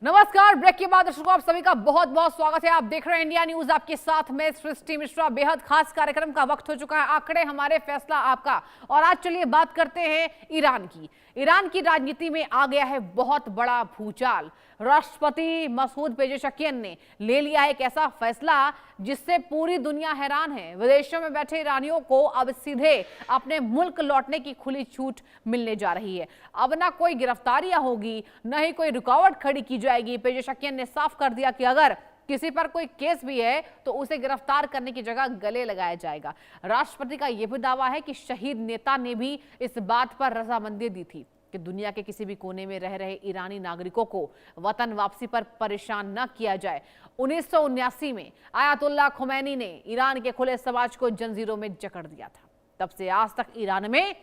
नमस्कार। ब्रेक के बाद दर्शकों आप सभी का बहुत बहुत स्वागत है। आप देख रहे हैं इंडिया न्यूज, आपके साथ में सृष्टि मिश्रा। बेहद खास कार्यक्रम का वक्त हो चुका है, आंकड़े हमारे फैसला आपका। और आज चलिए बात करते हैं ईरान की। ईरान की राजनीति में आ गया है बहुत बड़ा भूचाल। राष्ट्रपति मसूद पेजेशकियन ने ले लिया एक ऐसा फैसला जिससे पूरी दुनिया हैरान है। विदेशों में बैठे ईरानियों को अब सीधे अपने मुल्क लौटने की खुली छूट मिलने जा रही है। अब ना कोई गिरफ्तारियां होगी, न ही कोई रुकावट खड़ी की जाएगी। पेजेशकियन ने साफ कर दिया कि अगर किसी पर कोई केस भी है तो उसे गिरफ्तार करने की जगह गले लगाया जाएगा। राष्ट्रपति का यह भी दावा है कि शहीद नेता ने भी इस बात पर रजामंदी दी थी कि दुनिया के किसी भी कोने में रह रहे ईरानी नागरिकों को वतन वापसी पर परेशान न किया जाए। 1979 में आयतुल्लाह खुमैनी ने ईरान के खुले समाज को जंजीरों में जकड़ दिया था। तब से आज तक ईरान में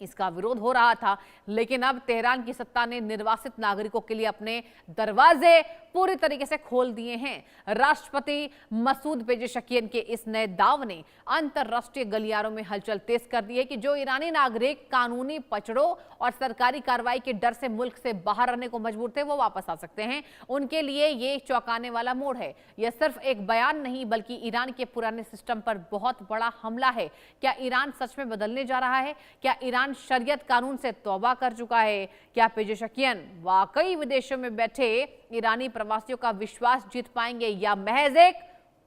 इसका विरोध हो रहा था, लेकिन अब तेहरान की सत्ता ने निर्वासित नागरिकों के लिए अपने दरवाजे पूरी तरीके से खोल दिए हैं। राष्ट्रपति मसूद पेजेशकियन के इस नए दाव ने अंतरराष्ट्रीय गलियारों में हलचल तेज कर दी है कि जो ईरानी नागरिक कानूनी पचड़ों और सरकारी कार्रवाई के डर से मुल्क से बाहर रहने को मजबूर थे, वो वापस आ सकते हैं। उनके लिए ये चौंकाने वाला मोड़ है। यह सिर्फ एक बयान नहीं बल्कि ईरान के पुराने सिस्टम पर बहुत बड़ा हमला है। क्या ईरान सच में बदलने जा रहा है? क्या ईरान शरीयत कानून से तौबा कर चुका है? क्या पेजेशकियन वाकई विदेशों में बैठे ईरानी प्रवासियों का विश्वास जीत पाएंगे या महज एक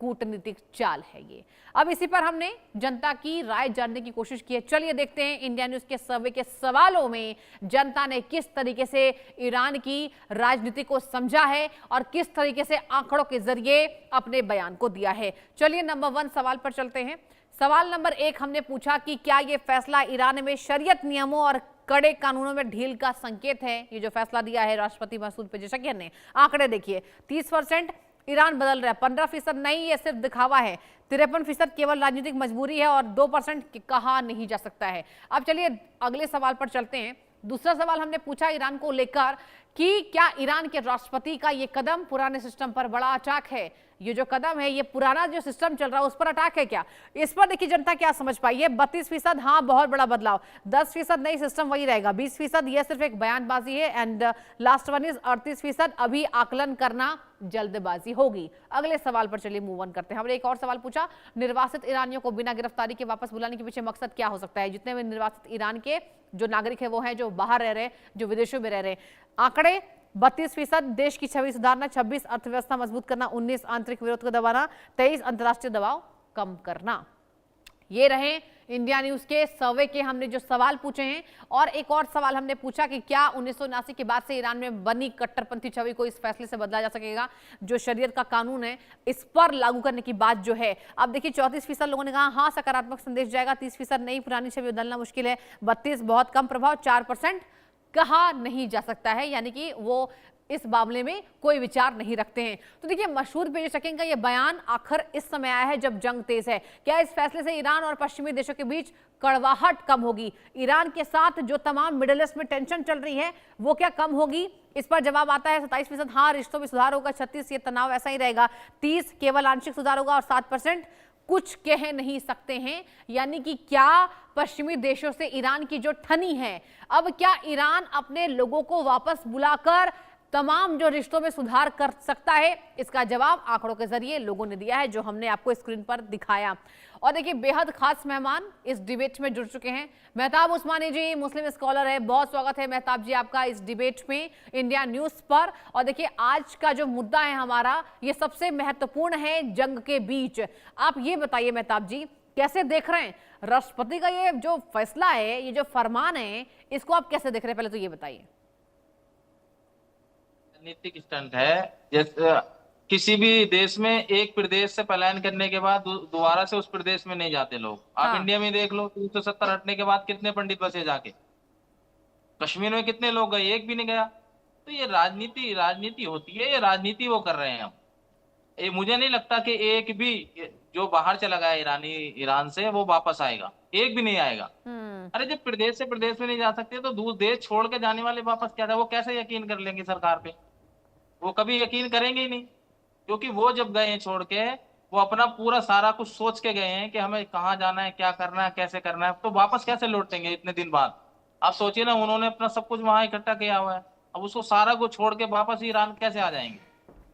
कूटनीतिक चाल है ये? अब इसी पर हमने जनता की राय जानने की कोशिश की है। चलिए देखते हैं इंडिया न्यूज के सर्वे के सवालों में जनता ने किस तरीके से ईरान की राजनीति को समझा है और किस तरीके से आंकड़ों के जरिए अपने बयान को दिया है। चलिए नंबर 1 सवाल पर चलते हैं। सवाल नंबर 1 हमने पूछा कि क्या यह फैसला ईरान में शरीयत नियमों और कड़े कानूनों में ढील का संकेत है? ये जो फैसला दिया है राष्ट्रपति मसूद पेजेशकियन ने। आंकड़े देखिए, 30% ईरान बदल रहा है, 15% नहीं, ये सिर्फ दिखावा है, 53% केवल राजनीतिक मजबूरी है और 2% कहा नहीं जा सकता है। अब चलिए अगले सवाल पर चलते हैं। दूसरा सवाल हमने पूछा ईरान को लेकर कि क्या ईरान के राष्ट्रपति का ये कदम पुराने सिस्टम पर बड़ा अटैक है? ये जो कदम है ये पुराना जो सिस्टम चल रहा है उस पर अटैक है क्या? इस पर देखिए जनता क्या समझ पाई है। 32% हाँ बहुत बड़ा बदलाव, 10% नहीं सिस्टम वही रहेगा, 20% ये सिर्फ एक बयानबाजी है एंड लास्ट वन इज 38% अभी आकलन करना जल्दबाजी होगी। अगले सवाल पर चलिए मूव ऑन करते हैं। हमने एक और सवाल पूछा, निर्वासित ईरानियों को बिना गिरफ्तारी के वापस बुलाने के पीछे मकसद क्या हो सकता है? जितने भी निर्वासित ईरान के जो नागरिक है वो हैं जो बाहर रह रहे हैं, जो विदेशों में रह रहे हैं। आंकड़े 32% देश की छवि सुधारना, 26 अर्थव्यवस्था मजबूत करना, 19 आंतरिक विरोध को दबाना, 23 अंतर्राष्ट्रीय दबाव कम करना। ये रहे इंडिया न्यूज के सर्वे के हमने जो सवाल पूछे हैं। और एक और सवाल हमने पूछा कि क्या 1979 के बाद से ईरान में बनी कट्टरपंथी छवि को इस फैसले से बदला जा सकेगा? जो शरीयत का कानून है इस पर लागू करने की बात जो है, अब देखिए 34% लोगों ने कहा हाँ सकारात्मक संदेश जाएगा, 30% नहीं, पुरानी छवि बदलना मुश्किल है, 32 बहुत कम प्रभाव, 4% कहा नहीं जा सकता है, यानी कि वो इस मामले में कोई विचार नहीं रखते हैं। तो देखिए मसूद पेजेशकियन का यह बयान आखिर इस समय आया है जब जंग तेज है। क्या इस फैसले से ईरान और पश्चिमी देशों के बीच कड़वाहट कम होगी? ईरान के साथ जो तमाम मिडिल ईस्ट में टेंशन चल रही है वो क्या कम होगी? इस पर जवाब आता है 27% हाँ रिश्तों में सुधार होगा, 36 ये तनाव ऐसा ही रहेगा, 30 केवल आंशिक सुधार होगा और 7% कुछ कह नहीं सकते हैं। यानी कि क्या पश्चिमी देशों से ईरान की जो ठनी है, अब क्या ईरान अपने लोगों को वापस बुलाकर तमाम जो रिश्तों में सुधार कर सकता है? इसका जवाब आंकड़ों के जरिए लोगों ने दिया है जो हमने आपको स्क्रीन पर दिखाया। और देखिए बेहद खास मेहमान इस डिबेट में जुड़ चुके हैं। मेहताब उस्मानी जी मुस्लिम स्कॉलर है, बहुत स्वागत है मेहताब जी आपका इस डिबेट में इंडिया न्यूज पर। और देखिए आज का जो मुद्दा है हमारा ये सबसे महत्वपूर्ण है जंग के बीच। आप ये बताइए मेहताब जी कैसे देख रहे हैं राष्ट्रपति का ये जो फैसला है, ये जो फरमान है, इसको आप कैसे देख रहे हैं? पहले तो ये बताइए। नीतिक स्टंट है। जैसे किसी भी देश में एक प्रदेश से पलायन करने के बाद दोबारा से उस प्रदेश में नहीं जाते लोग। आप हाँ। इंडिया में देख लो, 370 हटने के बाद कितने पंडित बसे जाके, कश्मीर में कितने लोग गए, एक भी नहीं गया। तो ये राजनीति होती है, ये राजनीति वो कर रहे हैं हम। ये मुझे नहीं लगता कि एक भी जो बाहर चला गया ईरान से वो वापस आएगा, एक भी नहीं आएगा। अरे जब प्रदेश से प्रदेश में नहीं जा सकते तो दूसरे देश छोड़ के जाने वाले वापस क्या था? वो कैसे यकीन कर लेंगे सरकार पे? वो कभी यकीन करेंगे ही नहीं, क्योंकि वो जब गए हैं छोड़ के, वो अपना पूरा सारा कुछ सोच के गए हैं कि हमें कहाँ जाना है, क्या करना है, कैसे करना है। तो वापस कैसे लौटेंगे इतने दिन बाद? आप सोचिए ना, उन्होंने अपना सब कुछ वहां इकट्ठा किया हुआ है, अब उसको सारा को छोड़ के वापस ईरान कैसे आ जाएंगे?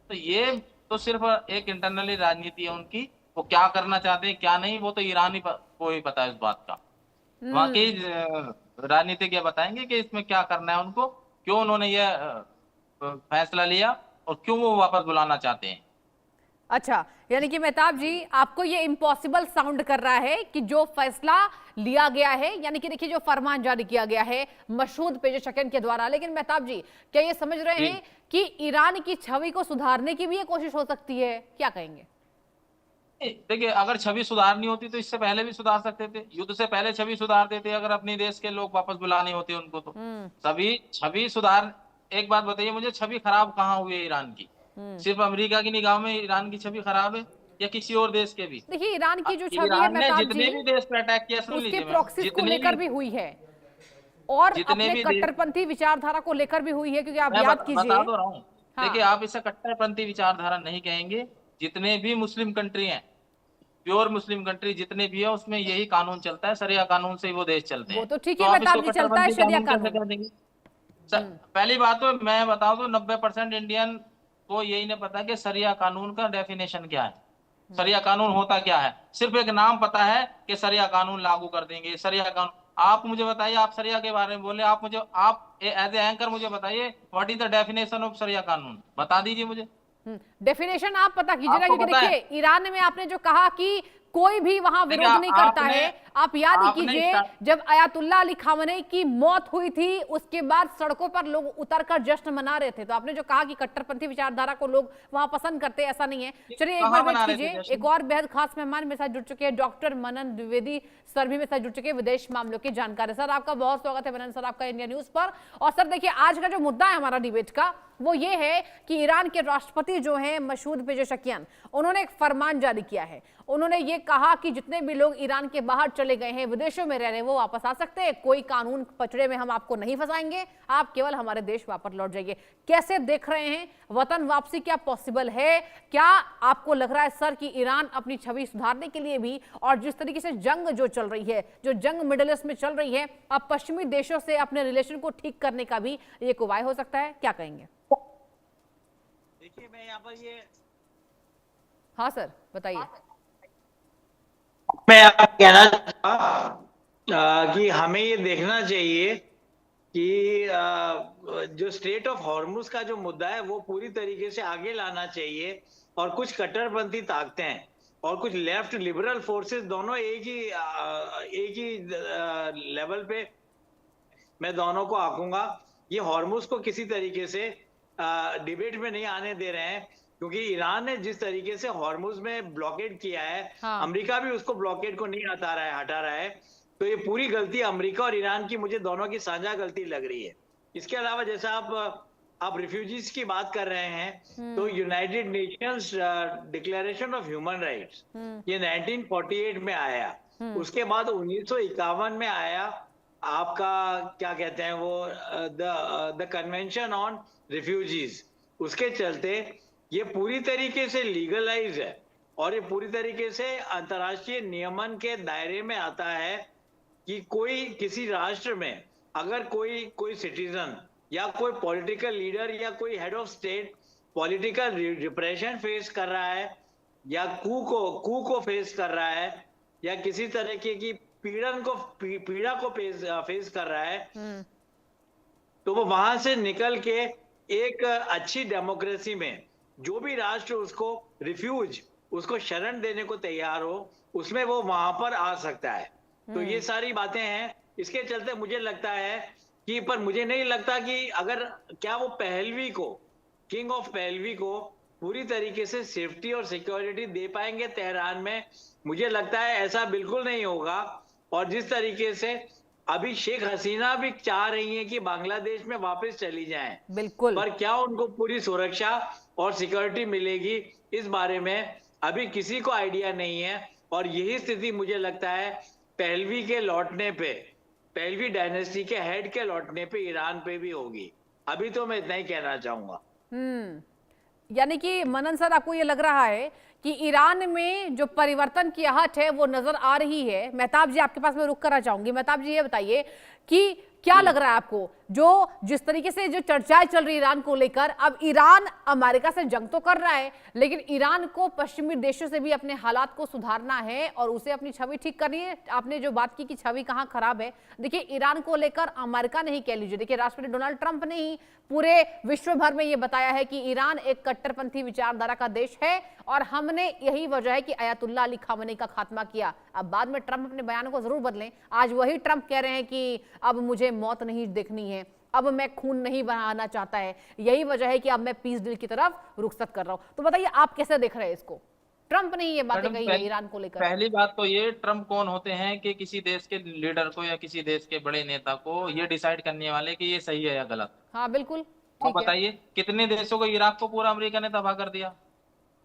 तो ये तो सिर्फ एक इंटरनली राजनीति है उनकी, वो क्या करना चाहते हैं क्या नहीं, वो तो ईरान को ही पता है इस बात का। वहाँ के राजनीतिज्ञ बताएंगे कि इसमें क्या करना है उनको, क्यों उन्होंने ये फैसला लिया और क्यों वो वापस बुलाना चाहते हैं। अच्छा, यानी कि मेहताब जी आपको ये इम्पॉसिबल साउंड कर रहा है कि जो फैसला लिया गया है, यानी कि देखिए जो फरमान जारी किया गया है मसूद पेजेशकियान के द्वारा, लेकिन मेहताब जी क्या ये समझ रहे हैं कि ईरान की छवि को सुधारने की भी ये कोशिश हो सकती है? क्या कहेंगे? देखिए, अगर छवि सुधारनी होती तो इससे पहले भी सुधार सकते थे, युद्ध से पहले छवि सुधार देते अगर अपने देश के लोग वापस बुलाने होते उनको तो। सभी छवि सुधार, एक बात बताइए मुझे, छवि खराब कहाँ हुई है ईरान की? सिर्फ अमेरिका की निगाह में ईरान की छवि खराब है या किसी और देश के भी? देखिए ईरान की जो छवि है ईरान ने मेहताब जितने जी भी देश पे अटैक किया, सुन उसके लीजिए मैम, प्रॉक्सिस को लेकर भी हुई है और जितने अपने भी कट्टरपंथी विचारधारा को लेकर भी हुई है, क्योंकि आप मैं याद बता कीजिए। तो रहा हूँ। हाँ। देखिए, आप इसे कट्टरपंथी विचारधारा नहीं कहेंगे, जितने भी मुस्लिम कंट्री हैं, प्योर मुस्लिम कंट्री जितने भी है, उसमें यही कानून चलता है, शरिया कानून से ही वो देश चलते वो हैं। तो ठीक तो है आप मेहताब इसको जी, चलता है कट्टरपंथी शरिया कानून कैसे कानून। कर देंगे? पहली बात तो मैं बताऊं तो 90% इंडियन को यही नहीं पता कि शरिया कानून का डेफिनेशन क्या है, शरिया कानून होता क्या है। सिर्फ एक नाम पता है कि शरिया कानून लागू कर देंगे, शरिया कानून। आप मुझे बताइए, आप शरिया के बारे में बोले, आप मुझे, आप एज ए एंकर मुझे बताइए, what is the definition of शरिया कानून, बता दीजिए मुझे। डेफिनेशन आप पता कीजिए ना, आपको क्योंकि पता है? देखिए ईरान में आपने जो कहा कि कोई भी वहां देखिए, विरोध नहीं करता आपने है, आप याद आपने कीजिए जब अयातुल्ला अली खामनेई की मौत हुई थी उसके बाद सड़कों पर लोग उतरकर जश्न मना रहे थे। तो आपने जो कहा कि कट्टरपंथी विचारधारा को लोग वहां पसंद करते हैं, ऐसा नहीं है। चलिए एक बार वेट कीजिए, एक और बेहद खास मेहमान मेरे साथ जुड़ चुके हैं, डॉक्टर मनन द्विवेदी सर भी मेरे साथ जुड़ चुके हैं, विदेश मामलों के जानकार। सर आपका बहुत स्वागत है मनन सर, आपका इंडिया न्यूज पर। और सर देखिए, आज का जो मुद्दा है हमारा डिबेट का वो ये है कि ईरान के राष्ट्रपति जो हैं मसूद पेजेशकियान, उन्होंने एक फरमान जारी किया है। उन्होंने ये कहा कि जितने भी लोग ईरान के बाहर चले गए हैं, विदेशों में रह रहे हैं, वो वापस आ सकते हैं, कोई कानून पचड़े में हम आपको नहीं फंसाएंगे, आप केवल हमारे देश वापस लौट जाइए। कैसे देख रहे हैं, वतन वापसी क्या पॉसिबल है? क्या आपको लग रहा है सर कि ईरान अपनी छवि सुधारने के लिए भी, और जिस तरीके से जंग जो चल रही है, जो जंग मिडिल ईस्ट में चल रही है, अब पश्चिमी देशों से अपने रिलेशन को ठीक करने का भी ये उपाय हो सकता है? क्या कहेंगे? देखिए, मैं यहाँ पर ये, हाँ सर बताइए। मैं आप कहना चाहता कि हमें ये देखना चाहिए कि जो स्ट्रेट ऑफ हॉर्मुज का जो मुद्दा है वो पूरी तरीके से आगे लाना चाहिए, और कुछ कट्टरपंथी ताकतें और कुछ लेफ्ट लिबरल फोर्सेस दोनों एक ही लेवल पे मैं दोनों को आंकूंगा। ये हॉर्मुज को किसी तरीके से डिबेट में नहीं आने दे रहे हैं, क्योंकि ईरान ने जिस तरीके से हॉर्मुज में ब्लॉकेड किया है, हाँ। अमेरिका भी उसको ब्लॉकेड को नहीं हटा रहा है। तो ये पूरी गलती अमेरिका और ईरान की मुझे दोनों की साझा गलती लग रही है। इसके अलावा जैसा आप रिफ्यूजीज की बात कर रहे हैं, तो United Nations declaration of human rights ये 1948 में आया, उसके बाद 1951 में आया आपका क्या कहते हैं वो द कन्वेंशन ऑन रिफ्यूजीज। उसके चलते ये पूरी तरीके से लीगलाइज है और ये पूरी तरीके से अंतर्राष्ट्रीय नियमन के दायरे में आता है कि कोई किसी राष्ट्र में अगर कोई सिटीजन या कोई पॉलिटिकल लीडर या कोई head of state political repression face कर रहा है या कू को फेस कर रहा है या किसी तरह की पीड़ा को फेस कर रहा है, तो वो वहां से निकल के एक अच्छी डेमोक्रेसी में जो भी राष्ट्र उसको शरण देने को तैयार हो, उसमें वो वहां पर आ सकता है। तो ये सारी बातें हैं। इसके चलते मुझे लगता है कि, पर मुझे नहीं लगता कि अगर क्या वो किंग ऑफ पहलवी को पूरी तरीके से सेफ्टी और सिक्योरिटी दे पाएंगे तेहरान में। मुझे लगता है ऐसा बिल्कुल नहीं होगा। और जिस तरीके से अभी शेख हसीना भी चाह रही हैं कि बांग्लादेश में वापस चली जाएं, बिल्कुल, पर क्या उनको पूरी सुरक्षा और सिक्योरिटी मिलेगी, इस बारे में अभी किसी को आइडिया नहीं है। और यही स्थिति मुझे लगता है पहलवी डायनेस्टी के हेड के लौटने पे ईरान पे भी होगी। अभी तो मैं इतना ही कहना चाहूंगा। यानी कि मनन सर आपको ये लग रहा है कि ईरान में जो परिवर्तन की आहट है वो नजर आ रही है। मेहताब जी आपके पास मैं रुक करना चाहूंगी। मेहताब जी ये बताइए कि क्या लग रहा है आपको, जो जिस तरीके से जो चर्चाएं चल रही ईरान को लेकर, अब ईरान अमेरिका से जंग तो कर रहा है, लेकिन ईरान को पश्चिमी देशों से भी अपने हालात को सुधारना है और उसे अपनी छवि ठीक करनी है। आपने जो बात की कि छवि कहाँ खराब है, देखिए ईरान को लेकर अमेरिका ने ही कह लीजिए, देखिए राष्ट्रपति डोनाल्ड ट्रंप ने ही पूरे विश्व भर में ये बताया है कि ईरान एक कट्टरपंथी विचारधारा का देश है और हमने यही वजह है कि अयातुल्ला अली खामेनी का खात्मा किया। अब बाद में ट्रंप अपने बयानों को जरूर बदलें, आज वही ट्रंप कह रहे हैं कि अब मुझे मौत नहीं देखनी है, अब मैं खून नहीं बहाना चाहता है, यही वजह है कि अब मैं पीस डील की तरफ रुखसत कर रहा हूं। तो बताइए आप कैसे देख रहे हैं इसको? ट्रंप ने ये बातें कही है ईरान को लेकर। पहली बात तो ये, ट्रंप कौन होते हैं कि किसी देश के लीडर को या किसी देश के बड़े नेता को ये डिसाइड करने वाले कि ये सही है या गलत? हाँ बिल्कुल, आप बताइए कितने देशों को, इराक को पूरा अमेरिका ने तबाह कर दिया।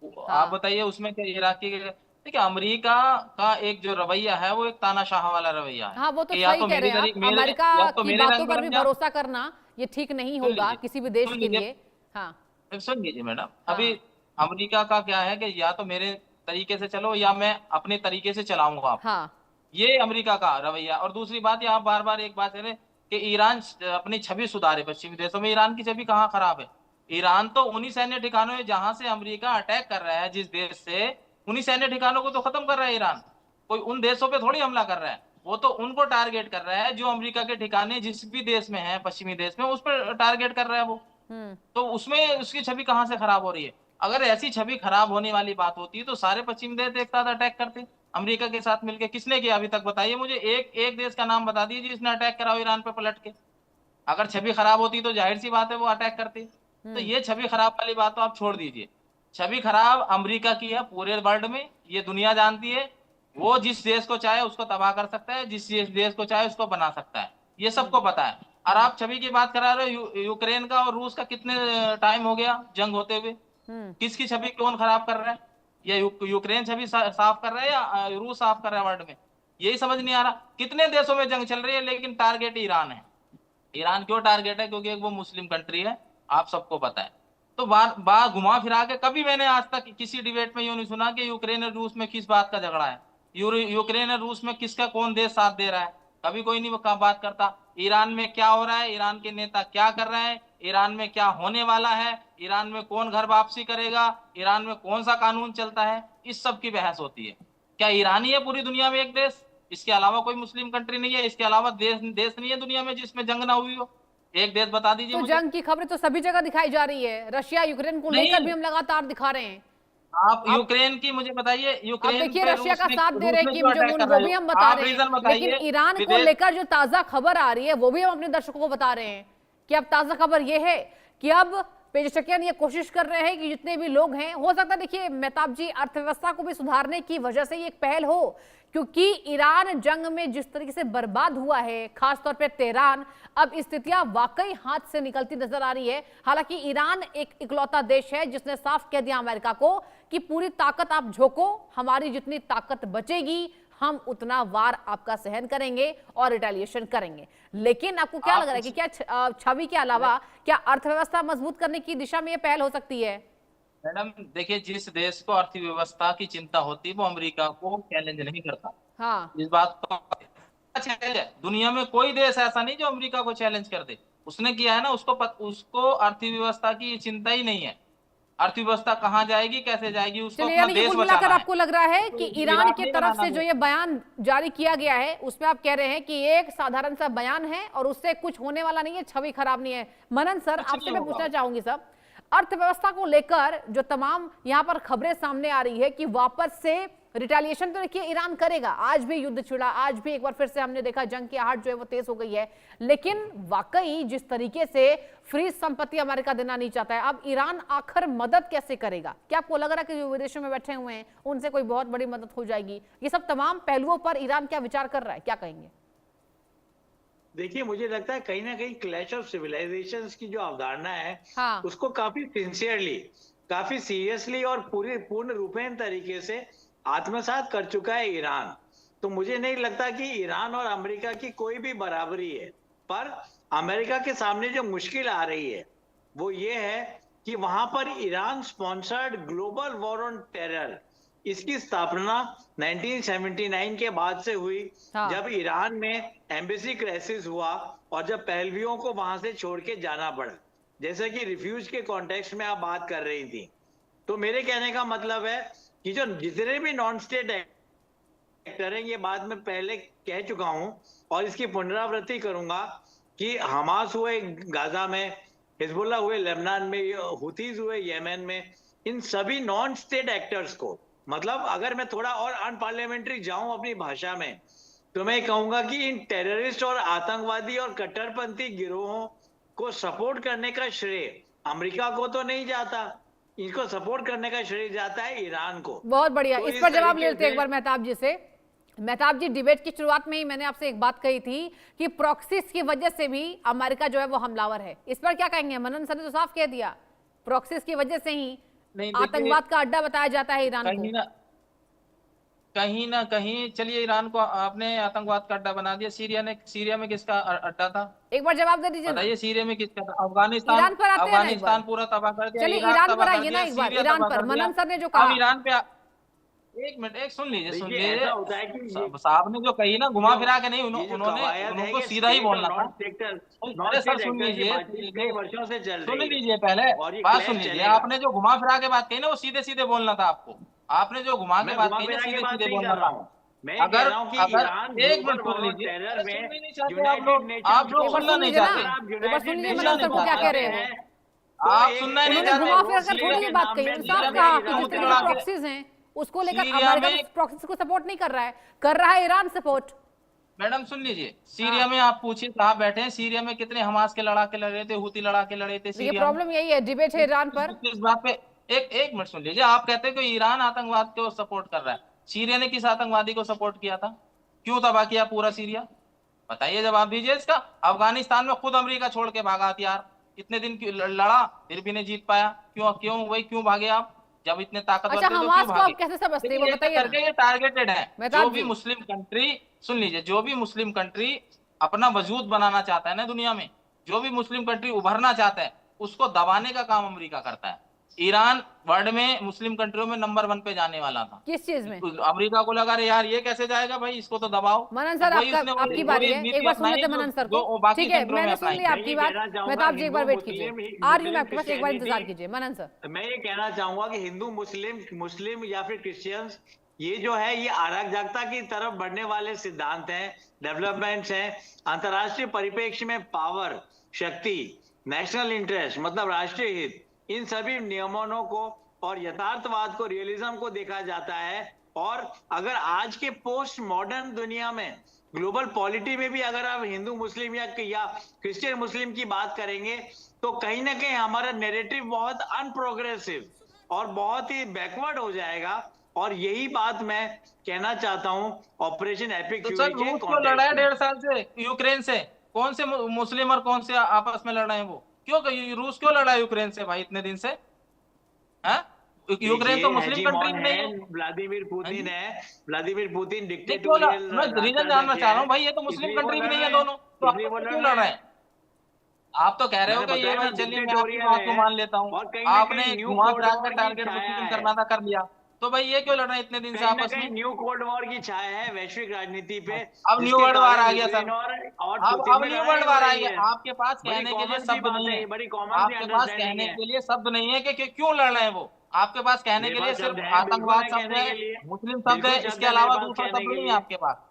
हाँ। आप बताइए उसमें क्या इराक की, देखिए अमेरिका का एक जो रवैया है वो एक तानाशाह वाला रवैया है। हाँ वो तो या सही तो कह रहे हैं आप, अमेरिका की बातों पर भी भरोसा करना ये ठीक नहीं होगा किसी भी देश के लिए। हाँ सुन लीजिए मैडम, अभी अमेरिका का क्या है कि या तो मेरे तरीके से चलो या मैं अपने तरीके से चलाऊंगा आप। हाँ। ये अमेरिका का रवैया। और दूसरी बात, यहाँ बार बार एक बात है कि ईरान अपनी छवि सुधारे पश्चिमी देशों में। ईरान की छवि कहाँ खराब है? ईरान तो उन्हीं सैन्य ठिकानों में जहां से अमेरिका अटैक कर रहा है, जिस देश से, उन्हीं सैन्य ठिकानों को तो खत्म कर रहा है ईरान। कोई उन देशों पे थोड़ी हमला कर रहा है, वो तो उनको टारगेट कर रहा है जो अमेरिका के ठिकाने जिस भी देश में है, पश्चिमी देश में, उस पर टारगेट कर रहा है वो। तो उसमें उसकी छवि कहाँ से खराब हो रही है? अगर ऐसी छवि खराब होने वाली बात होती तो सारे पश्चिमी देश एक साथ अटैक करते अमेरिका के साथ मिलकर। किसने किया अभी तक? बताइए मुझे, एक देश का नाम बता दीजिए जिसने अटैक करा हो ईरान पे पलट के। अगर छवि खराब होती तो जाहिर सी बात है वो अटैक करते। तो ये छवि खराब वाली बात तो आप छोड़ दीजिए। छवि खराब अमेरिका की है पूरे वर्ल्ड में, ये दुनिया जानती है। वो जिस देश को चाहे उसको तबाह कर सकता है, जिस देश को चाहे उसको बना सकता है, ये सबको पता है। और आप छवि की बात करा रहे हो, यूक्रेन का और रूस का कितने टाइम हो गया जंग होते हुए? किसकी छवि कौन खराब कर रहा है? या यूक्रेन छवि साफ कर रहा है या रूस साफ कर रहा है वर्ल्ड में? यही समझ नहीं आ रहा। कितने देशों में जंग चल रही है लेकिन टारगेट ईरान है। ईरान क्यों टारगेट है? क्योंकि वो मुस्लिम कंट्री है, आप सबको पता है। तो बात घुमा फिरा के कभी मैंने आज तक किसी डिबेट में यूं नहीं सुना कि यूक्रेन और रूस में किस बात का झगड़ा है, यूक्रेन और रूस में किसका कौन देश साथ दे रहा है। कभी कोई नहीं बात करता। ईरान में क्या हो रहा है, ईरान के नेता क्या कर रहे हैं, ईरान में क्या होने वाला है, ईरान में कौन घर वापसी करेगा, ईरान में कौन सा कानून चलता है, इस सब की बहस होती है। क्या ईरान ही है पूरी दुनिया में एक देश? इसके अलावा कोई मुस्लिम कंट्री नहीं है? इसके अलावा देश नहीं है दुनिया में जिसमें जंग ना हुई हो? एक देश बता दीजिए तो मुझे। जंग की खबरें तो सभी जगह दिखाई जा रही है, रशिया यूक्रेन को लेकर भी हम लगातार दिखा रहे हैं। आप यूक्रेन की मुझे बताइए, यूक्रेन देखिए रशिया का साथ दे रहे हैं किम जोंग उन, वो भी हम बता रहे हैं, लेकिन ईरान को लेकर जो ताजा खबर आ रही है वो भी हम अपने दर्शकों को बता रहे हैं कि अब ताजा खबर ये है कि अब पेचकियां ये कोशिश कर रहे हैं कि जितने भी लोग हैं, हो सकता है देखिए मेहताब जी, अर्थव्यवस्था को भी सुधारने की वजह से ये एक पहल हो, क्योंकि ईरान जंग में जिस तरीके से बर्बाद हुआ है, खासतौर पे तेहरान, अब स्थितियां वाकई हाथ से निकलती नजर आ रही है। हालांकि ईरान एक इकलौता देश है जिसने साफ कह दिया अमेरिका को कि पूरी ताकत आप झोंको, हमारी जितनी ताकत बचेगी हम उतना वार आपका सहन करेंगे और रिटेलिएशन करेंगे। लेकिन आपको क्या लग रहा है कि क्या छवि के अलावा क्या अर्थव्यवस्था मजबूत करने की दिशा में यह पहल हो सकती है? मैडम देखिए, जिस देश को अर्थव्यवस्था की चिंता होती है वो अमेरिका को चैलेंज नहीं करता। हाँ, इस बात को चैलेंज है। दुनिया में कोई देश ऐसा नहीं जो अमेरिका को चैलेंज कर दे। उसने किया है ना, उसको अर्थव्यवस्था की चिंता ही नहीं है। अर्थव्यवस्था कहाँ जाएगी, कैसे जाएगी, उसको अपना देश बचाना है। आपको लग रहा है कि ईरान की तरफ से जो ये बयान जारी किया गया है उसमें आप कह रहे हैं कि एक साधारण सा बयान है और उससे कुछ होने वाला नहीं है, छवि खराब नहीं है। मनन सर, आपसे मैं पूछना चाहूंगी सब, अर्थव्यवस्था को लेकर जो तमाम यहाँ पर खबरें सामने आ रही है कि वापस से रिटेलिएशन तो देखिए ईरान करेगा, आज भी युद्ध छिड़ा, आज भी एक बार फिर से हमने देखा जंग की आहट जो है वो तेज हो गई है, लेकिन वाकई जिस तरीके से फ्रीज संपत्ति अमेरिका देना नहीं चाहता है, अब ईरान आखिर मदद कैसे करेगा? क्या आपको लग रहा है कि जो विदेशों में बैठे हुए हैं उनसे कोई बहुत बड़ी मदद हो जाएगी? ये सब तमाम पहलुओं पर ईरान क्या विचार कर रहा है, क्या कहेंगे? देखिए, मुझे लगता है कहीं ना कहीं क्लैश ऑफ सिविलाइजेशंस की जो अवधारणा है, हाँ, उसको काफी सिंसियरली, काफी सीरियसली और पूर्ण रूपेण तरीके से आत्मसात कर चुका है ईरान। तो मुझे नहीं लगता कि ईरान और अमेरिका की कोई भी बराबरी है। पर अमेरिका के सामने जो मुश्किल आ रही है वो ये है कि वहां पर Iran sponsored global war on terror, इसकी स्थापना 1979 के बाद से हुई। हाँ। जब ईरान में एम्बेसी क्राइसिस हुआ और जब पहलवियों को वहां से छोड़ के जाना पड़ा, जैसे कि रिफ्यूज के कॉन्टेक्स्ट में आप बात कर रही थी, तो मेरे कहने का मतलब है कि जो जितने भी नॉन स्टेट एक्टर हैं, ये बात मैं पहले कह चुका हूं और इसकी पुनरावृत्ति करूंगा कि हमास हुए गाजा में, हिजबुल्ला हुए लेबनान में, हुतीज हुए येमेन में, इन सभी नॉन स्टेट एक्टर्स को, मतलब अगर मैं थोड़ा और अनपार्लियामेंट्री जाऊं अपनी भाषा में, तो मैं कहूंगा कि इन टेररिस्ट और आतंकवादी और कट्टरपंथी गिरोहों को सपोर्ट करने का श्रेय अमेरिका को तो नहीं जाता, इनको सपोर्ट करने का श्रेय जाता है ईरान को। बहुत बढ़िया, तो इस इस पर जवाब तरीके लेते हैं से- एक बार मेहताब जी से। मेहताब जी, डिबेट की शुरुआत में ही मैंने आपसे एक बात कही थी कि प्रॉक्सीज की वजह से भी अमेरिका जो है वो हमलावर है, इस पर क्या कहेंगे? मनन सर ने तो साफ कह दिया, प्रॉक्सीज की वजह से ही नहीं, देखिए, आतंकवाद का अड्डा बताया जाता है ईरान को। कहीं ना कहीं चलिए, ईरान को आपने आतंकवाद का अड्डा बना दिया। सीरिया में किसका अड्डा था? एक बार जवाब दे दीजिए ना। बताइए, सीरिया में किसका था? अफगानिस्तान। ईरान पर आते हैं ना एक अफगानिस्तान बार। पूरा तबाह कर दिया, चलिए इराक ईरान तबाह पर कर आइए दिया, ना एक बार, सीरिया ईरान तबाह पर कर दिया। मनन सर ने जो अब कहा। ईरान पे एक मिनट, एक सुन लीजिए, सुन देखिए, लीजिए। ऐसा होता है कि साहब ने जो कही ना, घुमा फिरा के नहीं, ये जो उन्होंने कवायद है उनको कि सीधा ही स्टेट और बोलना था। नॉन सेक्टर, नॉन अरे सर स्टेट सुन एक्टर की लीजिए, बातचीत कई वर्षों से चल सुन रही है लीजिए पहले, और ये बात क्लैश सुन लीजिए। चलेगा। आपने जो घुमा फिरा के बात कही ना, वो सीधे सीधे बोलना था आपको। आपने जो घुमा के मैं बात घुमा कही ना, फिरा के सीधे बात सीधे नहीं बोलना कर रहा था। हूँ, मैं ये कह रहा हूँ कि अगर ईरान एक global minute war soon on लीजिए, टेरर अरे में सुनना नहीं चाहते आप यूनाइटेड लोग, नेशंस आप लोग एक बार सुनना सुन नहीं लीजिए ना, चाहते। एक बार सुन लीजिए सुनना मनन नहीं सर को क्या चाहते कह आप। रहे हैं वो। आप सुनना ही नहीं उन्होंने घुमा फिरा चाहते। कर थोड़ी ये बात कही, उन्होंने साफ कहा कि जिस तरह के प्रॉक्सीज हैं उसको लेकर सीरिया अमेरिका में- तो प्रॉक्सीज को सपोर्ट नहीं कर रहा है, कर रहा है ईरान सपोर्ट। मैडम सुन लीजिए, सीरिया में आप पूछिए, कहाँ बैठे हैं? सीरिया में कितने हमास के लड़ाके लड़ रहे थे, हुती लड़ाके लड़े थे ये सीरिया में? प्रॉब्लम यही है, डिबेट है ईरान पर। किस बात पे? एक मिनट सुन लीजिए। आप कहते हैं कि ईरान आतंकवाद को सपोर्ट कर रहा है, सीरिया ने किस आतंकवादी को सपोर्ट किया था? क्यों तबाह किया पूरा सीरिया? बताइए, जवाब दीजिए इसका। अफगानिस्तान में खुद अमेरिका छोड़ के भागा हथियार, इतने दिन लड़ा, फिर भी नहीं जीत पाया। क्यों क्यों वही क्यों भागे आप? जब इतने ताकतवर अच्छा, थे तो हमास क्यों को भागे? आप कैसे समझते हैं देखिए, वो एक बताइए करके ना। ये टारगेटेड है। मेहताब जो भी जी। मुस्लिम कंट्री, सुन लीजिए, जो भी मुस्लिम कंट्री अपना वजूद बनाना चाहता है ना दुनिया में, जो भी मुस्लिम कंट्री उभरना चाहता है, उसको दबाने का काम अमेरिका करता है। ईरान वर्ल्ड में मुस्लिम कंट्रियों में नंबर 1 पे जाने वाला था। किस चीज में? अमेरिका को लगा, अरे यार ये कैसे जाएगा भाई, इसको तो दबाओ। मनन सर, वही आपका उसने आपकी वही बारी है, नीति एक बार सुन अपनाई लेते जो- मनन सर जो को। बाकी ठीक है, कंट्रियों में मैंने सुन अपनाई। लिया मैं आपकी ये बात। कहना चाहूंगा, मेहताब जी एक बार हिंदू, वेट कीजिए, मुस्लिम, आ रही हूँ मैं आपके पास, एक बार क्रिश्चियनिटी- इंतजार कीजिए मनन सर। मैं ये कहना चाहूंगा कि हिंदू मुस्लिम या फिर क्रिश्चियंस, ये जो है ये अराजकता की तरफ बढ़ने वाले सिद्धांत हैं, डेवलपमेंट्स हैं। अंतर्राष्ट्रीय परिप्रेक्ष्य में पावर, शक्ति, नेशनल इंटरेस्ट मतलब राष्ट्रीय हित, इन सभी नियमों को और यथार्थवाद को, रियलिज्म को देखा जाता है। और अगर आज के पोस्ट मॉडर्न दुनिया में, ग्लोबल पॉलिटी में भी अगर आप हिंदू मुस्लिम या क्रिश्चियन मुस्लिम की बात करेंगे, तो कहीं ना कहीं हमारा नैरेटिव बहुत अनप्रोग्रेसिव और बहुत ही बैकवर्ड हो जाएगा। और यही बात मैं कहना चाहता हूं ऑपरेशन एपिक तो फ्यूरी सर, के रूस क्यों लड़ा है कॉन्टेक्स्ट 1.5 साल से यूक्रेन से? कौन से मुस्लिम और कौन से आपस में लड़ रहे हैं? वो क्यों, रूस क्यों लड़ा है यूक्रेन से भाई इतने दिन से? हैं? यूक्रेन तो मुस्लिम कंट्री भी नहीं है। व्लादिमीर पुतिन है, व्लादिमीर पुतिन नहीं, डिक्टेटोरियल मैं रीजन जानना चाह रहा हूँ भाई, ये तो मुस्लिम कंट्री भी नहीं है दोनों, तो आप क्यों लड़ रहे हैं? आप तो कह रहे हो कि ये भाई, चलिए मैं आपकी बात को मान लेता हूँ, आपने घुमा फिरा कर टारगेट मुस्लिम करना था, कर लिया, तो भाई ये क्यों लड़ रहे हैं इतने दिन से आपस में? न्यू कोल्ड वॉर की छाया है वैश्विक राजनीति पे। अब न्यू वर्ल्ड वार आ गया सर, और अब न्यू वर्ल्ड वार आ गया। आपके पास कहने के लिए शब्द नहीं है, बड़ी कॉमन आपके पास कहने के लिए शब्द नहीं है कि क्यों लड़ रहे हैं वो। आपके पास कहने के लिए सिर्फ आतंकवाद शब्द है, मुस्लिम शब्द है, इसके अलावा दूसरा शब्द नहीं है आपके पास।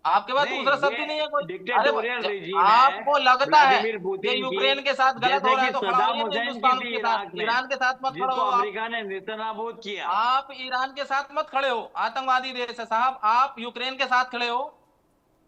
आपके पास दूसरा शब्द ही नहीं है कोई। अरे आपको लगता है कि यूक्रेन के साथ गलत हो रहा है तो खड़ा होइए हिंदुस्तान के साथ, ईरान के साथ मत खड़े हो। अमेरिका ने नेतनाबूद किया, आप ईरान के साथ मत खड़े हो, आतंकवादी देश है साहब। आप यूक्रेन के साथ खड़े हो,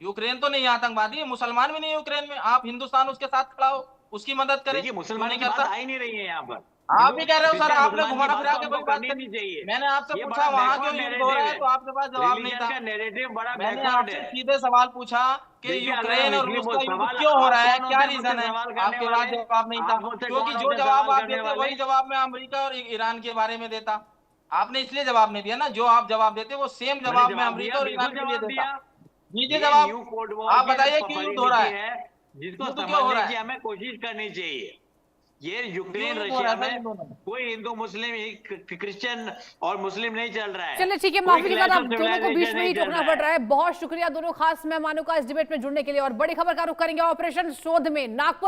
यूक्रेन तो नहीं आतंकवादी है, मुसलमान भी नहीं है यूक्रेन में, आप हिंदुस्तान उसके साथ खड़ा हो, उसकी मदद करें। देखिए मुसलमान की बात आ ही नहीं रही है यहाँ पर। आप भी कह रहे हो सर, आपने घुमा फिरा के कोई बात नहीं चाहिए। मैंने आपसे पूछा वहां क्यों युद्ध हो रहा है, तो आपके पास जवाब नहीं था। नैरेटिव बड़ा मैंने बैकवर्ड आपसे है। सीधे सवाल पूछा कि यूक्रेन और रूस का युद्ध क्यों हो रहा है, क्या रीजन है, आपके पास जवाब नहीं था। क्योंकि जो जवाब आप देते वही जवाब मैं अमेरिका और ईरान के बारे में देता। आपने इसलिए जवाब नहीं दिया ना, जो आप जवाब देते वो सेम जवाब मैं अमेरिका और ईरान के लिए देता। दीजिए जवाब, आप बताइए क्यों युद्ध हो रहा है, जिसको युद्ध क्यों हो रहा समझने की है? हमें कोशिश करनी चाहिए। ये यूक्रेन क्यों नहीं हो रहा रशिया था इन में दोनों में? कोई हिंदू मुस्लिम क्रिश्चियन और मुस्लिम नहीं चल रहा है। चलिए ठीक है, कोई माफी के clash साथ of आप दोनों को बीच civilization में ही नहीं चल टोकना रहा पड़ रहा है। बहुत शुक्रिया दोनों खास मेहमानों का इस डिबेट में जुड़ने के लिए। और बड़ी खबर का रुख करेंगे ऑपरेशन शोध में। नागपुर